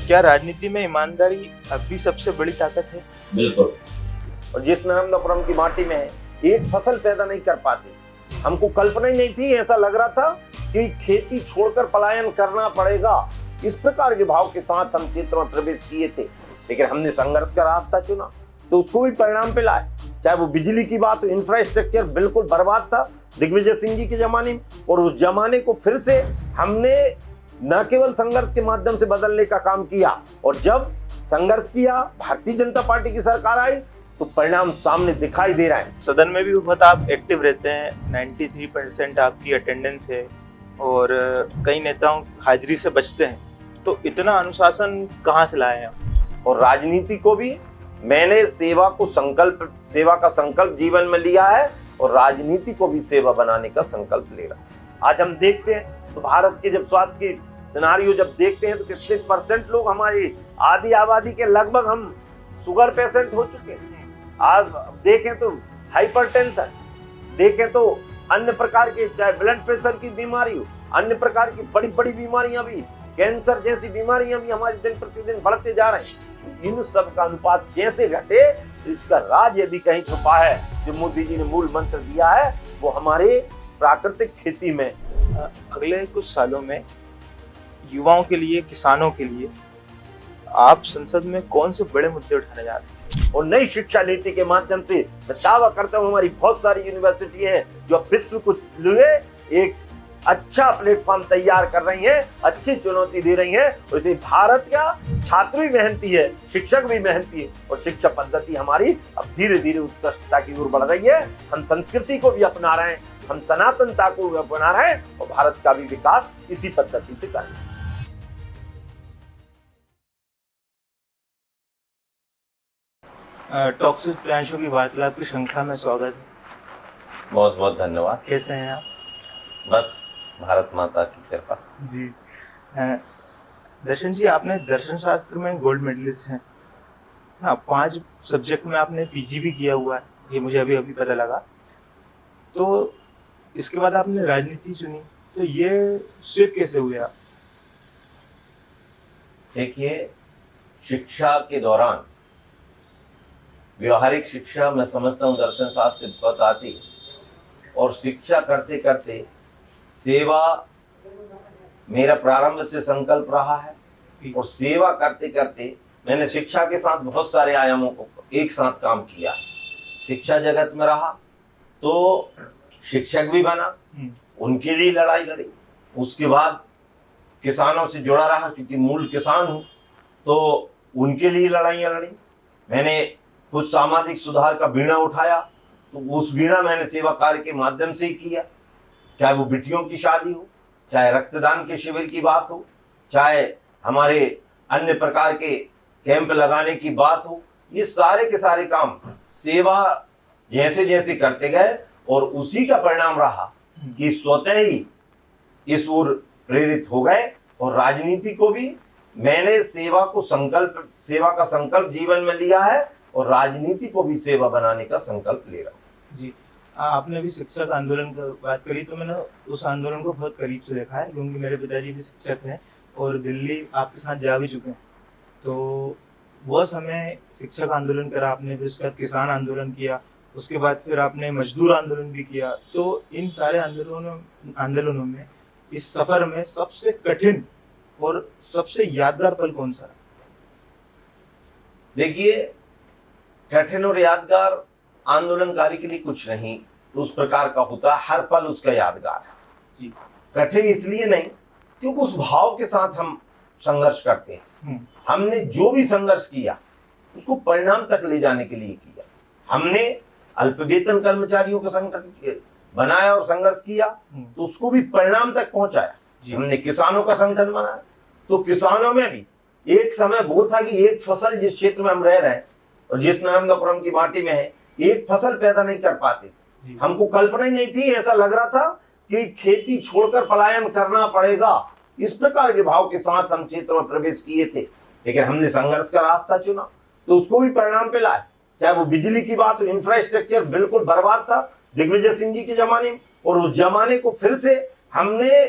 क्या राजनीति में ईमानदारी अब भी सबसे बड़ी ताकत है? बिल्कुल। और जिस नर्मदापुरम की माटी में है, एक फसल पैदा नहीं कर पाते। हमको कल्पना ही नहीं थी, ऐसा लग रहा था कि खेती छोड़कर पलायन करना पड़ेगा। इस प्रकार के भाव के साथ हम क्षेत्र में प्रवेश किए थे, लेकिन हमने संघर्ष का रास्ता चुना तो उसको भी परिणाम पे लाए। चाहे वो बिजली की बात हो, इंफ्रास्ट्रक्चर बिल्कुल बर्बाद था दिग्विजय सिंह जी के जमाने में, और उस जमाने को फिर से हमने न केवल संघर्ष के माध्यम से बदलने का काम किया, और जब संघर्ष किया, भारतीय जनता पार्टी की सरकार आई तो परिणाम सामने दिखाई दे रहा है। सदन में भी बहुत आप एक्टिव रहते हैं, 93% आपकी अटेंडेंस है और कई नेताओं हाजिरी से बचते हैं, तो इतना अनुशासन कहाँ से लाए हैं? और राजनीति को भी मैंने सेवा का संकल्प जीवन में लिया है, और राजनीति को भी सेवा बनाने का संकल्प ले रहा है। आज हम देखते हैं तो भारत के जब स्वास्थ्य की सिनारियो जब देखते हैं तो कितने % लोग, हमारी आधी आबादी के लगभग हम शुगर पेशेंट हो चुके हैं। आज देखें तो हाइपरटेंशन, देखें तो अन्य प्रकार के, चाहे ब्लड प्रेशर की बीमारी हो, अन्य प्रकार की बड़ी बड़ी बीमारियां भी, कैंसर जैसी बीमारियां भी हमारी दिन प्रतिदिन बढ़ते जा रहे हैं। इन सब का अनुपात कैसे घटे, इसका राज यदि कहीं छुपा है, जो मोदी जी ने मूल मंत्र दिया है, वो हमारे प्राकृतिक खेती में। अगले कुछ सालों में युवाओं के लिए, किसानों के लिए आप संसद में कौन से बड़े मुद्दे उठाने जा रहे हैं? और नई शिक्षा नीति के माध्यम से मैं दावा करता हूँ, हमारी बहुत सारी यूनिवर्सिटी हैं जो विश्व को लिए एक अच्छा प्लेटफॉर्म तैयार कर रही हैं, अच्छी चुनौती दे रही हैं। और इसे भारत का छात्र भी मेहनती है, शिक्षक भी मेहनती है, और शिक्षा पद्धति हमारी अब धीरे धीरे उत्कृष्टता की ओर बढ़ रही है। हम संस्कृति को भी अपना रहे हैं, हम सनातनता को भी अपना रहे हैं, और भारत का भी विकास इसी पद्धति से कर रहे हैं। टॉक्स विद प्रियांशु की वार्तालाप की श्रृंखला में स्वागत है। बहुत बहुत धन्यवाद। कैसे हैं आप? बस भारत माता की कृपा। जी। दर्शन जी, आपने दर्शन शास्त्र में गोल्ड मेडलिस्ट हैं। हाँ, 5 सब्जेक्ट में आपने पीजी भी किया हुआ है, ये मुझे अभी पता लगा। तो इसके बाद आपने राजनीति चुनी, तो ये स्विच कैसे हुए आप? देखिए, शिक्षा के दौरान व्यवहारिक शिक्षा मैं समझता हूँ दर्शन शास्त्र से बहुत आती है, और शिक्षा करते करते सेवा मेरा प्रारंभ से संकल्प रहा है, और सेवा करते करते मैंने शिक्षा के साथ बहुत सारे आयामों को एक साथ काम किया। शिक्षा जगत में रहा तो शिक्षक भी बना, उनके लिए लड़ाई लड़ी। उसके बाद किसानों से जुड़ा रहा, क्योंकि मूल किसान हूँ, तो उनके लिए लड़ाइयाँ लड़ी। मैंने कुछ सामाजिक सुधार का बीड़ा उठाया, तो उस बीड़ा मैंने सेवा कार्य के माध्यम से ही किया। चाहे वो बेटियों की शादी हो, चाहे रक्तदान के शिविर की बात हो, चाहे हमारे अन्य प्रकार के कैंप लगाने की बात हो, ये सारे के सारे काम सेवा जैसे जैसे करते गए, और उसी का परिणाम रहा कि स्वतः ही इस ओर प्रेरित हो गए। और राजनीति को भी मैंने सेवा का संकल्प जीवन में लिया है, और राजनीति को भी सेवा बनाने का संकल्प ले रहा हूँ। जी, आपने भी शिक्षक आंदोलन की बात करी, तो मैंने उस आंदोलन को बहुत करीब से देखा है, क्योंकि मेरे पिताजी भी शिक्षक हैं और दिल्ली आपके साथ जा भी चुके हैं। तो वह समय शिक्षक आंदोलन करा आपने, फिर उसके बाद किसान आंदोलन किया, उसके बाद फिर आपने मजदूर आंदोलन भी किया। तो इन सारे आंदोलनों में, इस सफर में सबसे कठिन और सबसे यादगार पल कौन सा? देखिए, कठिन और यादगार आंदोलनकारी के लिए कुछ नहीं उस प्रकार का होता, हर पल उसका यादगार है जी। कठिन इसलिए नहीं क्योंकि उस भाव के साथ हम संघर्ष करते हैं। हमने जो भी संघर्ष किया उसको परिणाम तक ले जाने के लिए किया। हमने अल्प वेतन कर्मचारियों का संगठन बनाया और संघर्ष किया, तो उसको भी परिणाम तक पहुंचाया। हमने किसानों का संगठन बनाया, तो किसानों में भी एक समय वो था कि एक फसल जिस क्षेत्र में हम रह रहे हैं और जिस नर्मदापुरम की माटी में है, एक फसल पैदा नहीं कर पाते। हमको कल्पना ही नहीं थी, ऐसा लग रहा था कि खेती छोड़कर पलायन करना पड़ेगा। इस प्रकार के भाव के साथ हम क्षेत्र में प्रवेश किए थे, लेकिन हमने संघर्ष का रास्ता चुना तो उसको भी परिणाम पे लाए। चाहे वो बिजली की बात हो, इंफ्रास्ट्रक्चर बिल्कुल बर्बाद था दिग्विजय सिंह जी के जमाने में, और उस जमाने को फिर से हमने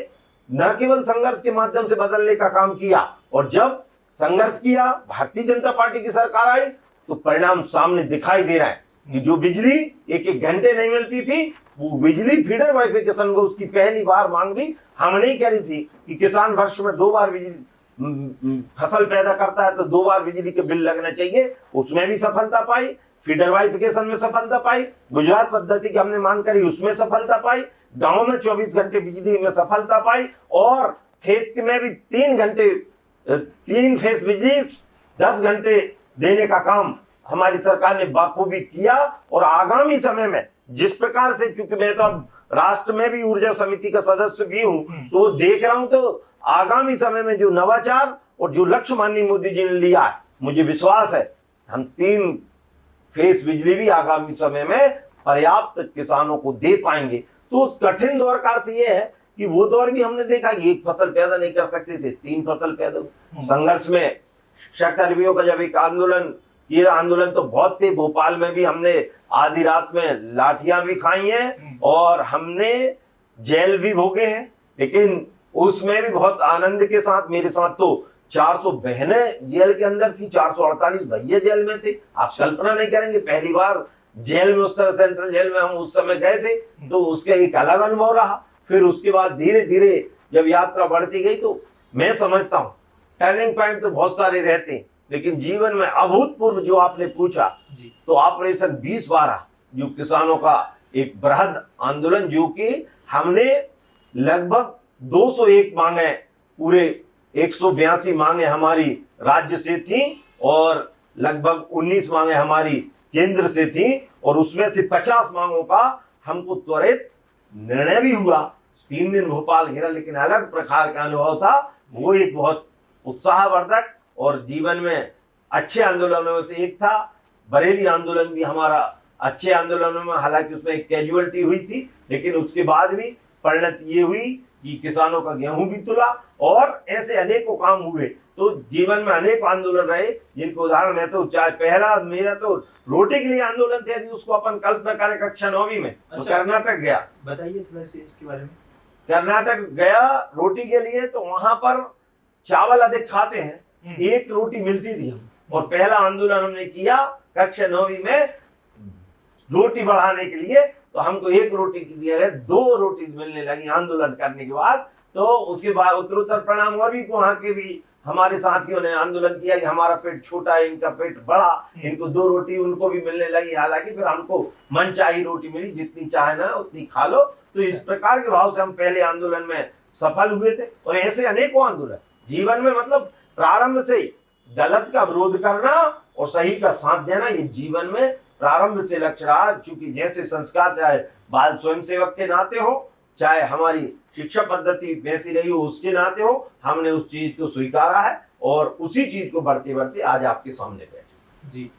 न केवल संघर्ष के माध्यम से बदलने का काम किया, और जब संघर्ष किया, भारतीय जनता पार्टी की सरकार आई, तो परिणाम सामने दिखाई दे रहा है कि जो बिजली एक एक घंटे नहीं मिलती थी, वो बिजली फीडर बाइफिकेशन को उसकी पहली बार मांग भी हमने ही करी थी कि किसान वर्ष में 2 बार बिजली फसल पैदा करता है तो 2 बार बिजली के बिल लगना चाहिए, उसमें भी सफलता पाई। फीडर बाइफिकेशन में सफलता पाई, गुजरात पद्धति की हमने मांग करी उसमें सफलता पाई, गांव में 24 घंटे बिजली में सफलता पाई, और खेत में भी 3 घंटे 3 फेस बिजली 10 घंटे देने का काम हमारी सरकार ने बाखूबी किया। और आगामी समय में जिस प्रकार से, चूंकि मैं तो अब राष्ट्र में भी ऊर्जा समिति का सदस्य भी हूं, तो देख रहा हूं तो आगामी समय में जो नवाचार और जो लक्ष्य माननीय मोदी जी ने लिया है, मुझे विश्वास है हम 3 फेस बिजली भी आगामी समय में पर्याप्त किसानों को दे पाएंगे। तो उस कठिन दौर का अर्थ यह है कि वो दौर भी हमने देखा कि 1 फसल पैदा नहीं कर सकते थे, 3 फसल पैदा। संघर्ष में शिक्षा कर्मियों का जब एक आंदोलन, ये आंदोलन तो बहुत थे, भोपाल में भी हमने आधी रात में लाठियां भी खाई हैं और हमने जेल भी भोगे हैं, लेकिन उसमें भी बहुत आनंद के साथ, मेरे साथ तो 400 बहनें जेल के अंदर थी, 448 भैया जेल में थे। आप कल्पना नहीं करेंगे, पहली बार जेल में, उस तरह सेंट्रल जेल में हम उस समय गए थे, तो उसका एक अलग अनुभव रहा। फिर उसके बाद धीरे धीरे जब यात्रा बढ़ती गई, तो मैं समझता हूँ टर्निंग पॉइंट तो बहुत सारे रहते हैं, लेकिन जीवन में अभूतपूर्व जो आपने पूछा जी। तो ऑपरेशन 20/12 जो किसानों का एक बृहद आंदोलन, जो कि हमने लगभग 201 मांगे, पूरे 182 मांगे हमारी राज्य से थी और लगभग 19 मांगे हमारी केंद्र से थी, और उसमें से 50 मांगों का हमको त्वरित निर्णय भी हुआ। 3 दिन भोपाल घेरा, लेकिन अलग प्रकार का अनुभव था। वो एक बहुत उत्साहवर्धक और जीवन में अच्छे आंदोलनों में से एक था। बरेली आंदोलन भी हमारा अच्छे आंदोलनों में, हालांकि उसमें एक कैजुअलिटी हुई थी, लेकिन उसके बाद भी परिणत ये हुई कि किसानों का गेहूं भी तुला, और ऐसे अनेकों काम हुए। तो जीवन में अनेक आंदोलन रहे, जिनको उदाहरण मैं तो, चाहे पहला मेरा तो रोटी के लिए आंदोलन थे, यदि उसको अपन कल्पना करें कक्षा 9वीं में, तो कर्नाटक गया। बताइए थोड़ा सा इसके बारे में। कर्नाटक गया रोटी के लिए, तो वहां पर चावल अधिक खाते हैं, 1 रोटी मिलती थी हम, और पहला आंदोलन हमने किया कक्षा 9वीं में रोटी बढ़ाने के लिए, तो हमको 1 रोटी की जगह 2 रोटी मिलने लगी आंदोलन करने के बाद। तो उसके बाद उत्तरोत्तर परिणाम और भी, वहां के भी हमारे साथियों ने आंदोलन किया कि हमारा पेट छोटा है, इनका पेट बड़ा, इनको 2 रोटी उनको भी मिलने लगी। हालांकि फिर हमको मनचाही रोटी मिली, जितनी चाहे ना उतनी खा लो। तो इस प्रकार के भाव से हम पहले आंदोलन में सफल हुए थे, और ऐसे अनेकों आंदोलन जीवन में, मतलब प्रारंभ से ही गलत का विरोध करना और सही का साथ देना, ये जीवन में प्रारंभ से लक्ष्य रहा। चूंकि जैसे संस्कार, चाहे बाल स्वयंसेवक के नाते हो, चाहे हमारी शिक्षा पद्धति वैसी रही हो उसके नाते हो, हमने उस चीज को स्वीकारा है, और उसी चीज को बढ़ते बढ़ते आज आपके सामने बैठे। जी।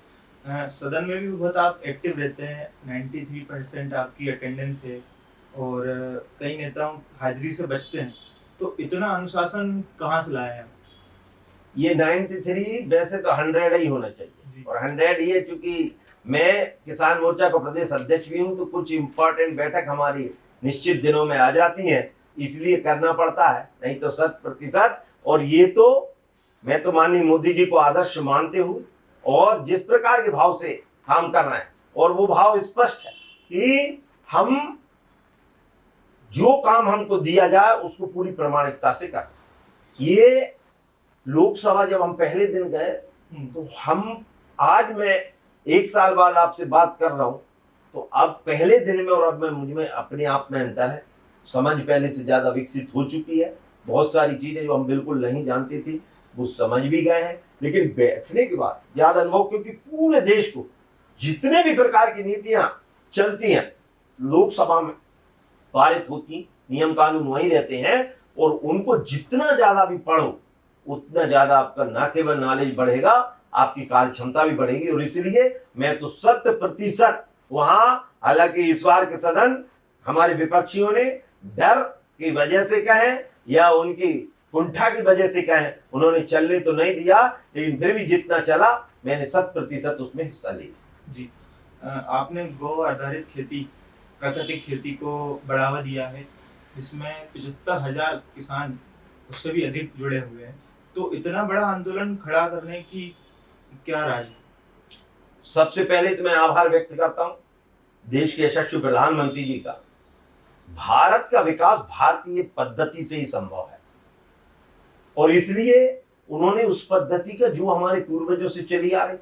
सदन में भी बहुत आप एक्टिव रहते हैं, 93% आपकी अटेंडेंस है, और कई नेताओं हाजिरी से बचते हैं, तो इतना अनुशासन कहाँ से लाए हैं? ये 93 वैसे तो 100 ही होना चाहिए, और 100 ये, चूंकि मैं किसान मोर्चा का प्रदेश अध्यक्ष भी हूं, तो कुछ इंपॉर्टेंट बैठक हमारी निश्चित दिनों में आ जाती हैं, इसलिए करना पड़ता है, नहीं तो 100%। और ये तो मैं तो माननीय मोदी जी को आदर्श मानते हूँ, और जिस प्रकार के भाव से काम कर रहे हैं, और वो भाव स्पष्ट है कि हम जो काम हमको दिया जाए उसको पूरी प्रामाणिकता से कर। ये लोकसभा जब हम पहले दिन गए, तो हम, आज मैं 1 साल बाद आपसे बात कर रहा हूं, तो अब पहले दिन में और अब में मुझ में अपने आप में अंतर है। समझ पहले से ज्यादा विकसित हो चुकी है, बहुत सारी चीजें जो हम बिल्कुल नहीं जानती थी वो समझ भी गए हैं। लेकिन बैठने के बाद ज्यादा अनुभव, क्योंकि पूरे देश को जितने भी प्रकार की नीतियां चलती हैं लोकसभा में पारित होती, नियम कानून वही रहते हैं, और उनको जितना ज्यादा भी पढ़ो उतना ज्यादा आपका न केवल नॉलेज बढ़ेगा, आपकी कार्य क्षमता भी बढ़ेगी। और इसलिए मैं तो 100% वहां, हालांकि इस बार के सदन हमारे विपक्षियों ने डर की वजह से कहें या उनकी कुंठा की वजह से कहें, उन्होंने चलने तो नहीं दिया, लेकिन फिर भी जितना चला मैंने 100% उसमें हिस्सा लिया। जी। आपने गौ आधारित खेती, प्राकृतिक खेती को बढ़ावा दिया है, जिसमें 75,000 किसान उससे भी अधिक जुड़े हुए हैं। तो इतना बड़ा आंदोलन खड़ा करने की क्या राज है? सबसे पहले तो मैं आभार व्यक्त करता हूं देश के यशस्वी प्रधानमंत्री जी का। भारत का विकास भारतीय पद्धति से ही संभव है और इसलिए उन्होंने उस पद्धति का जो हमारे पूर्वजों से चली आ रही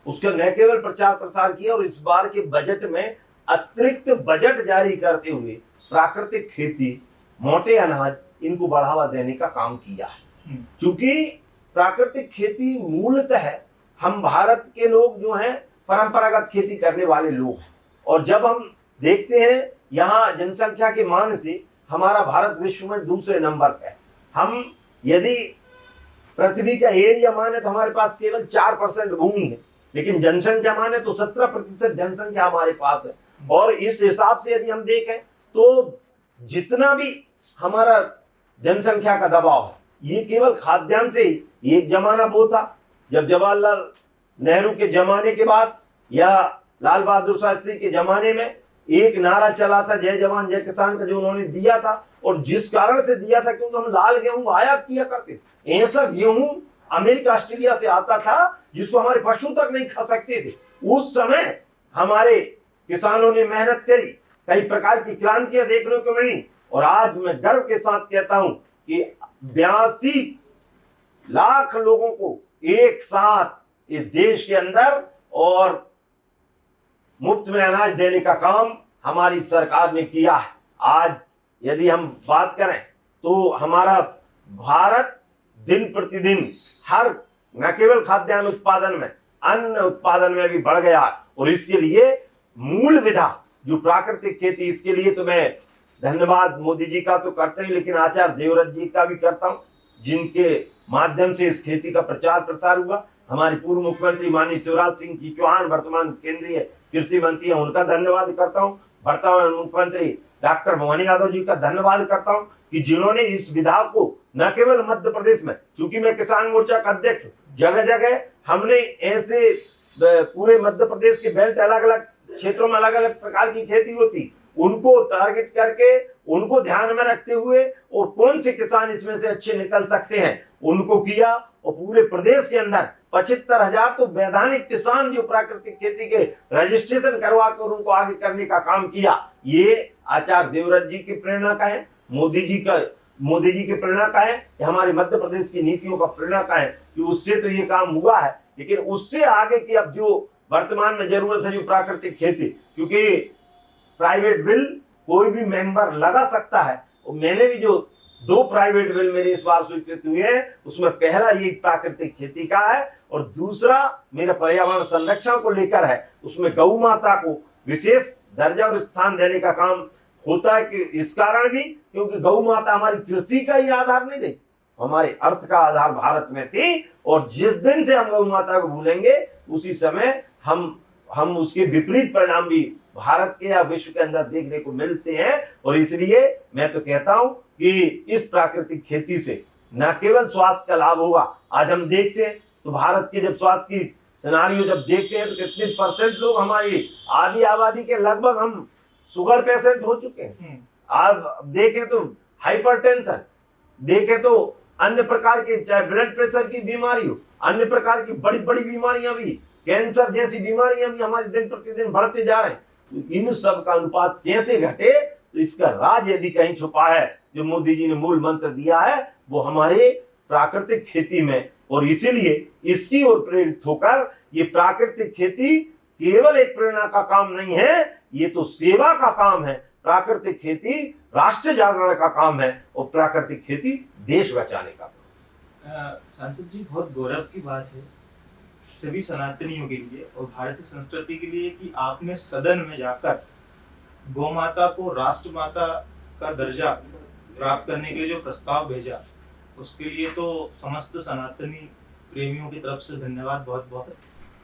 उसका न केवल प्रचार प्रसार किया और इस बार के बजट में अतिरिक्त बजट जारी करते हुए प्राकृतिक खेती, मोटे अनाज, इनको बढ़ावा देने का काम किया है। क्योंकि प्राकृतिक खेती मूलतः हम भारत के लोग जो हैं परंपरागत खेती करने वाले लोग हैं और जब हम देखते हैं यहाँ जनसंख्या के मान से हमारा भारत विश्व में दूसरे नंबर पे है। हम यदि पृथ्वी का एरिया माने तो हमारे पास केवल 4% भूमि है, लेकिन जनसंख्या माने तो 17% जनसंख्या हमारे पास है। और इस हिसाब से यदि हम देखें तो जितना भी हमारा जनसंख्या का दबाव है ये केवल खाद्यान्न से ही। एक जमाना वो था जब जवाहरलाल नेहरू के जमाने के बाद या लाल बहादुर शास्त्री के जमाने में एक नारा चला था जय जवान जय किसान का, जो उन्होंने दिया था और जिस कारण से दिया था क्योंकि हम लाल गेहूं आयात किया करते थे। ऐसा गेहूं अमेरिका ऑस्ट्रेलिया से आता था जिसको हमारे पशु तक नहीं खा सकते थे। उस समय हमारे किसानों ने मेहनत करी, कई प्रकार की क्रांतियां देखने को मिली और आज मैं गर्व के साथ कहता हूं कि 82 लाख लोगों को एक साथ इस देश के अंदर और मुफ्त में अनाज देने का काम हमारी सरकार ने किया है। आज यदि हम बात करें तो हमारा भारत दिन प्रतिदिन हर न केवल खाद्यान्न उत्पादन में, अन्न उत्पादन में भी बढ़ गया और इसके लिए मूल विधा जो प्राकृतिक खेती, इसके लिए तो मैं धन्यवाद मोदी जी का तो करते हैं लेकिन आचार्य देवव्रत जी का भी करता हूं जिनके माध्यम से इस खेती का प्रचार प्रसार हुआ। हमारे पूर्व मुख्यमंत्री माननीय शिवराज सिंह जी चौहान वर्तमान केंद्रीय कृषि मंत्री हैं, उनका धन्यवाद करता हूं। वर्तमान मुख्यमंत्री डॉक्टर मोहन यादव जी का धन्यवाद करता हूं कि जिन्होंने इस विधा को न केवल मध्य प्रदेश में, चूंकि मैं किसान मोर्चा का अध्यक्ष, जगह जगह हमने ऐसे पूरे मध्य प्रदेश के बेल्ट अलग अलग क्षेत्रों में अलग अलग प्रकार की खेती होती, उनको टारगेट करके उनको ध्यान में रखते हुए और कौन से किसान इसमें से अच्छे निकल सकते हैं उनको किया और पूरे प्रदेश के अंदर 75,000 तो वैधानिक किसान जो प्राकृतिक खेती के रजिस्ट्रेशन करवा कर उनको आगे करने का काम किया। ये आचार्य देवव्रत जी की प्रेरणा का है, मोदी जी की प्रेरणा का है, हमारे मध्य प्रदेश की नीतियों का प्रेरणा का है कि उससे तो ये काम हुआ है। लेकिन उससे आगे की अब जो वर्तमान में जरूरत है जो प्राकृतिक खेती, क्योंकि प्राइवेट बिल कोई भी मेंबर लगा सकता है और मैंने भी जो 2 प्राइवेट बिल मेरे इस बार स्वीकृत हुए हैं उसमें पहला ये प्राकृतिक खेती का है और दूसरा मेरा पर्यावरण संरक्षण को लेकर है। उसमें गौ माता को विशेष दर्जा और स्थान देने का काम होता है कि इस कारण भी क्योंकि गौ माता हमारी कृषि का ही आधार नहीं रही, हमारे अर्थ का आधार भारत में थी और जिस दिन से हम गौ माता को भूलेंगे उसी समय हम उसके विपरीत परिणाम भी भारत के या विश्व के अंदर देखने को मिलते हैं। और इसलिए मैं तो कहता हूं कि इस प्राकृतिक खेती से न केवल स्वास्थ्य का लाभ होगा, आज हम देखते हैं तो भारत के जब स्वास्थ्य की सिनारियो जब देखते हैं तो कितने परसेंट लोग हमारी आधी आबादी के लगभग हम शुगर पेशेंट हो चुके हैं। आप देखें तो हाइपरटेंशन, देखें तो अन्य प्रकार के चाहे ब्लड प्रेशर की बीमारी हो, अन्य प्रकार की बड़ी बड़ी बीमारियां भी, कैंसर जैसी बीमारियां भी हमारे दिन प्रतिदिन बढ़ते जा रहे हैं। तो इन सब का अनुपात कैसे घटे, तो इसका राज यदि कहीं छुपा है जो मोदी जी ने मूल मंत्र दिया है वो हमारे प्राकृतिक खेती में। और इसीलिए इसकी ओर प्रेरित होकर ये प्राकृतिक खेती केवल एक प्रेरणा का काम नहीं है, ये तो सेवा का काम है। प्राकृतिक खेती राष्ट्र जागरण का काम है और प्राकृतिक खेती देश बचाने का। सांसद जी, बहुत गौरव की बात है सभी सनातनियों के लिए और भारतीय संस्कृति के लिए कि आपने सदन में जाकर गौ माता को राष्ट्र माता का दर्जा प्राप्त करने के लिए जो प्रस्ताव भेजा उसके लिए तो समस्त सनातनी प्रेमियों की तरफ से धन्यवाद बहुत बहुत।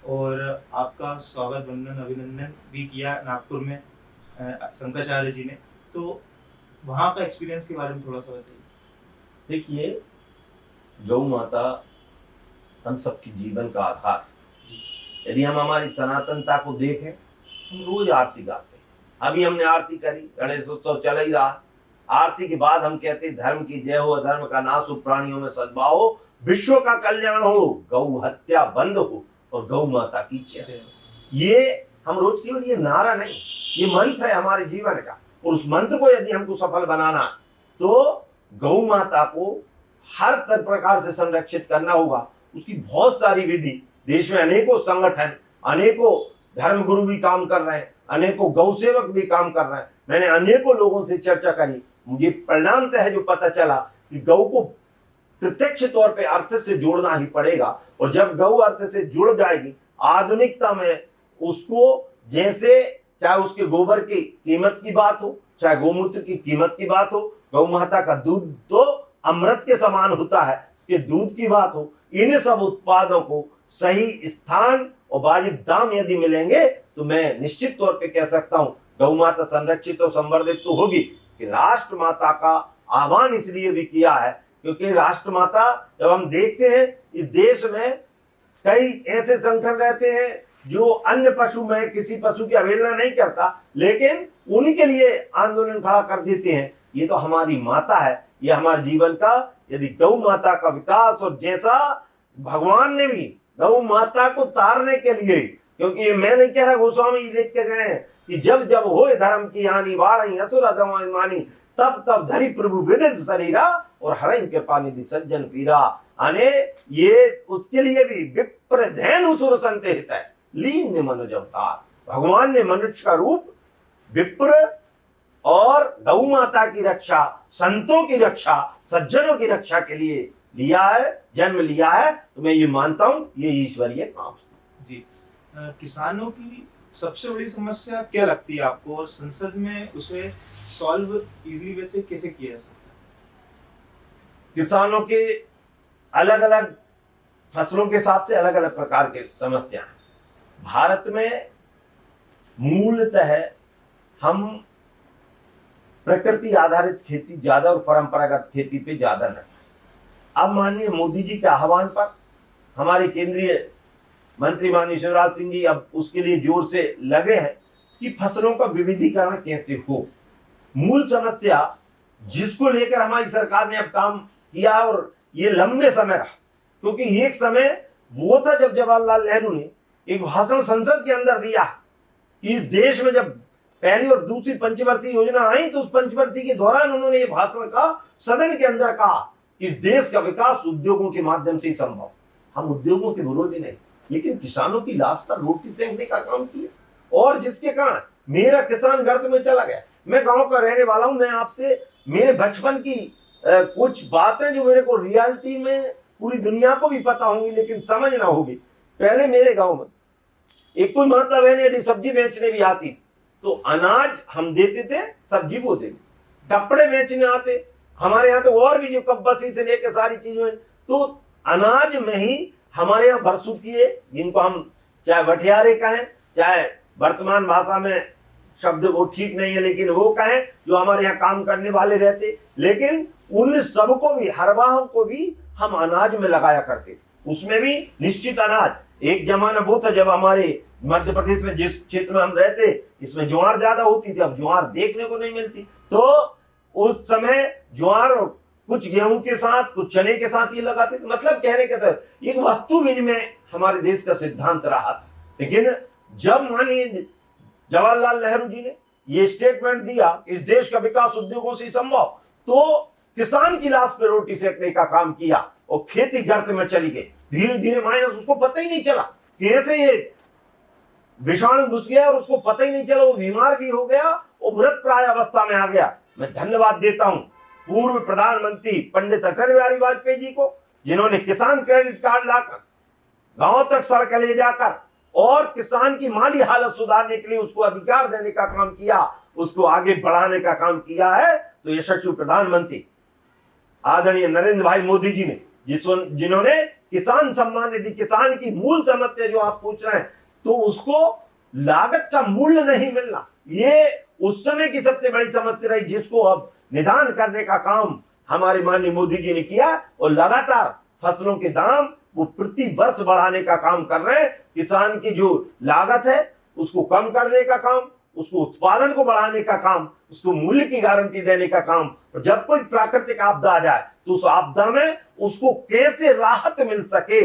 और आपका स्वागत वंदन अभिनंदन भी किया नागपुर में शंकराचार्य जी ने, तो वहाँ का एक्सपीरियंस के बारे में थोड़ा सा बताइए। देखिए, गौ माता हम सबकी जीवन का आधार है। यदि हम हमारी सनातनता को देखें, हम रोज आरती गाते हैं। अभी हमने आरती करी, गणेश उत्सव चल ही रहा। आरती के बाद हम कहते हैं धर्म की जय हो, अधर्म का नाश हो, प्राणियों में सद्भाव हो, विश्व का कल्याण हो, गौ हत्या बंद हो और गौ माता की जय। ये हम रोज केवल ये नारा नहीं, ये मंत्र है हमारे जीवन का। और उस मंत्र को यदि हमको सफल बनाना तो गौ माता को हर प्रकार से संरक्षित करना होगा। उसकी बहुत सारी विधि, देश में अनेकों संगठन, अनेकों धर्मगुरु भी काम कर रहे हैं, अनेकों गौ सेवक भी काम कर रहे हैं। मैंने अनेकों लोगों से चर्चा करी, मुझे परिणामतः है जो पता चला कि गौ को प्रत्यक्ष तौर पे अर्थ से जोड़ना ही पड़ेगा। और जब गौ अर्थ से जुड़ जाएगी आधुनिकता में, उसको जैसे चाहे उसके गोबर की कीमत की बात हो, चाहे गौमूत्र की कीमत की बात हो, गौ माता का दूध तो अमृत के समान होता है, कि दूध की बात हो, इन सब उत्पादों को सही स्थान और वाजिब दाम यदि मिलेंगे तो मैं निश्चित तौर पे कह सकता हूं गौ माता संरक्षित और संवर्धित तो होगी। कि राष्ट्र माता का आह्वान इसलिए भी किया है क्योंकि राष्ट्र माता, जब हम देखते हैं इस देश में कई ऐसे संगठन रहते हैं जो अन्य पशु में किसी पशु की अवहेलना नहीं करता, लेकिन उनके लिए आंदोलन खड़ा कर देते हैं। ये तो हमारी माता है, ये हमारे जीवन का, यदि गौ माता का विकास, और जैसा भगवान ने भी गौ माता को तारने के लिए, क्योंकि ये मैं नहीं कह रहा, गोस्वामी जी लिख के गए हैं कि जब जब होए धर्म की हानि, बाढ़ असुर अधमानी, तब तब धरी प्रभु विदित शरीरा और हरई कृपा निधि सज्जन पीरा। अने ये उसके लिए भी विप्र धैन उसुर संत हित है लीन मनुज अवतार। भगवान ने मनुष्य का रूप विप्र और गौ माता की रक्षा, संतों की रक्षा, सज्जनों की रक्षा के लिए लिया है, जन्म लिया है। तो मैं ये मानता हूं ये ईश्वरीय काम है। जी, किसानों की सबसे बड़ी समस्या क्या लगती है आपको, और संसद में उसे सॉल्व इजीली वैसे कैसे किया जा सकता है? किसानों के अलग अलग फसलों के हिसाब से अलग अलग प्रकार के समस्या हैं। भारत में मूलतः हम प्रकृति आधारित खेती ज्यादा और परंपरागत खेती पे ज्यादा नहीं। अब माननीय मोदी जी के आह्वान पर हमारे केंद्रीय मंत्री माननीय शिवराज सिंह जी अब उसके लिए जोर से लगे हैं कि फसलों का विविधीकरण कैसे हो। मूल समस्या जिसको लेकर हमारी सरकार ने अब काम किया और ये लंबे समय रहा, क्योंकि एक समय वो था जब जवाहरलाल नेहरू ने एक भाषण संसद के अंदर दिया कि इस देश में जब पहली और दूसरी पंचवर्षीय योजना आई तो उस पंचवर्षीय के दौरान उन्होंने ये भाषण का सदन के अंदर कहा कि इस देश का विकास उद्योगों के माध्यम से ही संभव। हम उद्योगों के विरोधी नहीं, लेकिन किसानों की लाश पर रोटी सेंकने का काम किया और जिसके कारण मेरा किसान गर्त में चला गया। मैं गांव का रहने वाला हूं, मैं आपसे मेरे बचपन की कुछ बातें जो मेरे को रियलिटी में पूरी दुनिया को भी पता होंगी लेकिन समझ ना होगी। पहले मेरे गांव में एक कोई माता बहन यदि सब्जी बेचने भी आती तो अनाज हम देते थे, सब्जी वो देते, कपड़े बेचने आते हमारे यहाँ तो और भी जो कब्बसी से लेकर सारी चीजें, तो अनाज में ही हमारे यहाँ भरसूतिये, जिनको हम चाहे बठियारे कहें चाहे वर्तमान भाषा में शब्द वो ठीक नहीं है लेकिन वो कहें, जो हमारे यहाँ काम करने वाले रहते, लेकिन उन सबको भी हरवाहों को भी हम अनाज में लगाया करते थे। उसमें भी निश्चित अनाज। एक जमाना वो था जब हमारे मध्य प्रदेश में जिस क्षेत्र में हम रहते इसमें ज्वार ज्यादा होती थी, अब ज्वार देखने को नहीं मिलती। तो उस समय ज्वार कुछ गेहूं के साथ कुछ चने के साथ ये लगाते थे। मतलब कहने का था एक वस्तु विनिमय हमारे देश का सिद्धांत रहा था। लेकिन जब माननीय जवाहरलाल नेहरू जी ने ये स्टेटमेंट दिया इस देश का विकास उद्योगों से संभव, तो किसान की लाश पे रोटी सेकने का काम किया और खेती गर्त में चली गई। धीरे धीरे माइनस उसको पता ही नहीं चला कैसे ये विषाणु घुस गया और उसको पता ही नहीं चला, वो बीमार भी हो गया और मृत प्राय अवस्था में आ गया। मैं धन्यवाद देता हूं पूर्व प्रधानमंत्री पंडित अटल बिहारी वाजपेयी जी को, जिन्होंने किसान क्रेडिट कार्ड लाकर गांव तक सड़क ले जाकर और किसान की माली हालत सुधारने के लिए उसको अधिकार देने का काम किया, उसको आगे बढ़ाने का काम किया है। तो यशस्वी प्रधानमंत्री आदरणीय नरेंद्र भाई मोदी जी ने जिन्होंने किसान सम्मान निधि, किसान की मूल समस्या जो आप पूछ रहे हैं, तो उसको लागत का मूल्य नहीं मिलना, ये उस समय की सबसे बड़ी समस्या रही, जिसको अब निदान करने का काम हमारे माननीय मोदी जी ने किया और लगातार फसलों के दाम वो प्रति वर्ष बढ़ाने का काम कर रहे हैं। किसान की जो लागत है उसको कम करने का काम, उसको उत्पादन को बढ़ाने का काम उसको मूल्य की गारंटी देने का काम। और जब कोई प्राकृतिक आपदा आ जाए तो उस आपदा में उसको कैसे राहत मिल सके,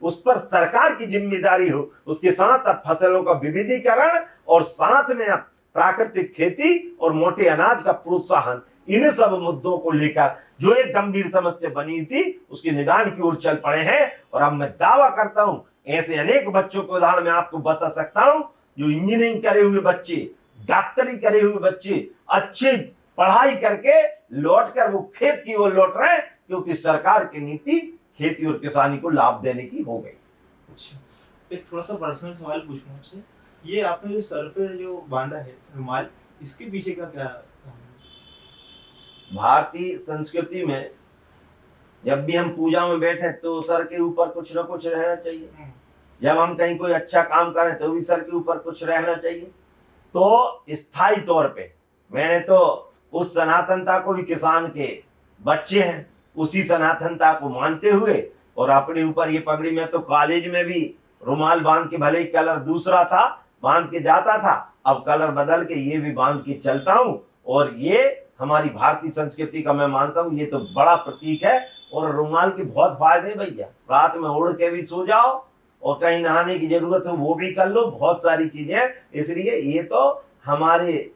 उस पर सरकार की जिम्मेदारी हो। उसके साथ अब फसलों का विविधीकरण और साथ में अब प्राकृतिक खेती और मोटे अनाज का प्रोत्साहन, इन सब मुद्दों को लेकर जो एक गंभीर समस्या बनी थी उसके निदान की ओर चल पड़े हैं। और अब मैं दावा करता हूं ऐसे अनेक बच्चों के उदाहरण मैं आपको बता सकता हूं, जो इंजीनियरिंग करे हुए बच्चे, डॉक्टरी करे हुए बच्चे अच्छी पढ़ाई करके लौटकर वो खेत की ओर लौट रहे हैं, क्योंकि सरकार की नीति खेती और किसानी को लाभ देने की हो गई। अच्छा, एक थोड़ा सा पर्सनल सवाल पूछूं आपसे, ये आपने जो सर पे जो बांधा है रुमाल, इसके पीछे का क्या कारण है? भारतीय संस्कृति में जब भी हम पूजा में बैठे तो सर के ऊपर कुछ ना कुछ रहना चाहिए। जब हम कहीं कोई अच्छा काम करें तो भी सर के ऊपर कुछ रहना चाहिए। तो स्थायी तौर पे मैंने तो उस सनातनता को भी, किसान के बच्चे हैं उसी सनातनता को मानते हुए और अपने ऊपर ये पगड़ी, मैं तो कॉलेज में भी रुमाल बांध के, भले ही कलर दूसरा था, बांध के जाता था, अब कलर बदल के ये भी बांध के चलता हूँ। और ये हमारी भारतीय संस्कृति का मैं मानता हूँ ये तो बड़ा प्रतीक है। और रुमाल के बहुत फायदे भैया, रात में ओढ़ के भी सो जाओ और कहीं नहाने की जरूरत हो वो भी कर लो, बहुत सारी चीजें। इसलिए ये तो हमारे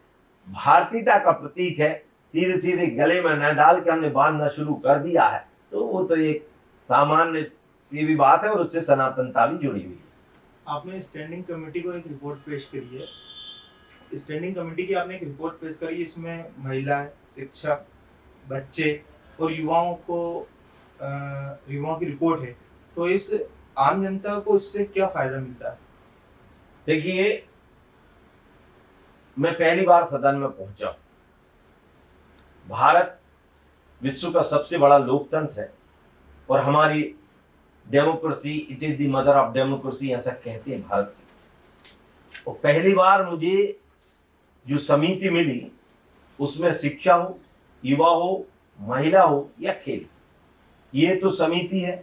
भारतीयता का प्रतीक है। सीधे सीधे गले में न डाल के हमने बांधना शुरू कर दिया है, तो वो तो एक सामान्य सी भी बात है और उससे सनातनता भी जुड़ी हुई है। आपने स्टैंडिंग कमेटी को एक रिपोर्ट पेश करी है, स्टैंडिंग कमेटी की आपने एक रिपोर्ट पेश करी, इसमें महिलाएं, शिक्षक, बच्चे और युवाओं की रिपोर्ट है। तो इस आम जनता को इससे क्या फायदा मिलता है? देखिए, मैं पहली बार सदन में पहुंचा। भारत विश्व का सबसे बड़ा लोकतंत्र है और हमारी democracy, it is the mother of democracy, ऐसा कहते हैं भारत की। और पहली बार मुझे जो समिति मिली उसमें शिक्षा हो, युवा हो, महिला हो या खेल, ये तो समिति है।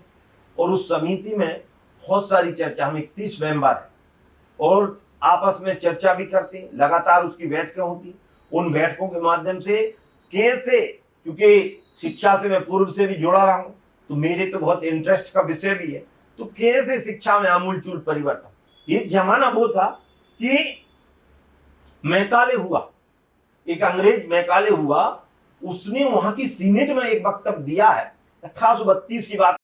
और उस समिति में बहुत सारी चर्चा, हम 31 मेंबर हैं और आपस में चर्चा भी करते हैं, लगातार उसकी बैठकें होती। उन बैठकों के माध्यम से कैसे, क्योंकि शिक्षा से मैं पूर्व से भी जुड़ा रहा हूं तो मेरे तो बहुत इंटरेस्ट का विषय भी है, तो कैसे शिक्षा में आमूलचूल परिवर्तन। एक जमाना वो था कि मैकाले हुआ, एक अंग्रेज मैकाले हुआ, उसने वहां की सीनेट में एक वक्तव्य दिया है, 1832 की बात